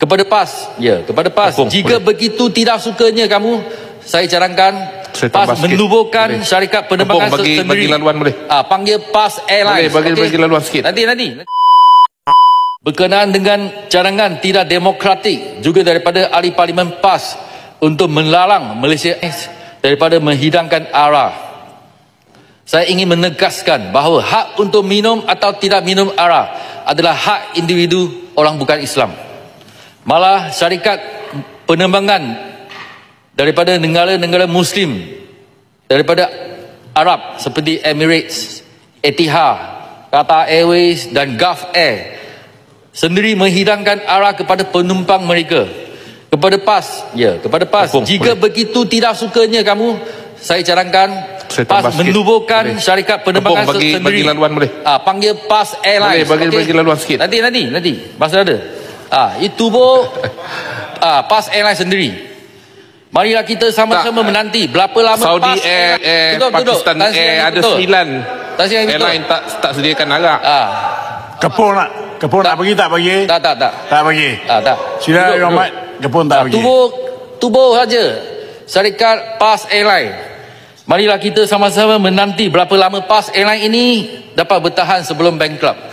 Kepada PAS, kepada PAS. Jika begitu tidak sukanya kamu, saya cadangkan PAS menubuhkan syarikat penerbangan sendiri. Bagi laluan boleh. Panggil PAS Airlines. Boleh bagi laluan sikit. Nanti. Berkenaan dengan cadangan tidak demokratik juga daripada ahli parlimen PAS untuk melarang Malaysia daripada menghidangkan ARA. Saya ingin menegaskan bahawa hak untuk minum atau tidak minum ARA adalah hak individu orang bukan Islam. Malah syarikat penerbangan daripada negara-negara Muslim, daripada Arab seperti Emirates, Etihad, Qatar Airways dan Gulf Air sendiri menghidangkan ARA kepada penumpang mereka. Kepada PAS, kepada PAS. Jika begitu tidak sukanya kamu, saya cadangkan PAS menubuhkan syarikat penerbangan sendiri. Bagi laluan boleh. Panggil PAS Airlines. Boleh bagi laluan sikit. Nanti. Masa ada. Itu PAS Airlines sendiri. Marilah kita sama-sama menanti berapa lama Saudi PAS Air, Pakistan Air, ada 9 airline tak sediakan arak. Kepun nak bagi tak bagi? Tak. Tak bagi. Tak. Sila Rahmat, Kepun tak bagi. Tubuh saja syarikat PAS Airline. Marilah kita sama-sama menanti berapa lama PAS Airline ini dapat bertahan sebelum bankrupt.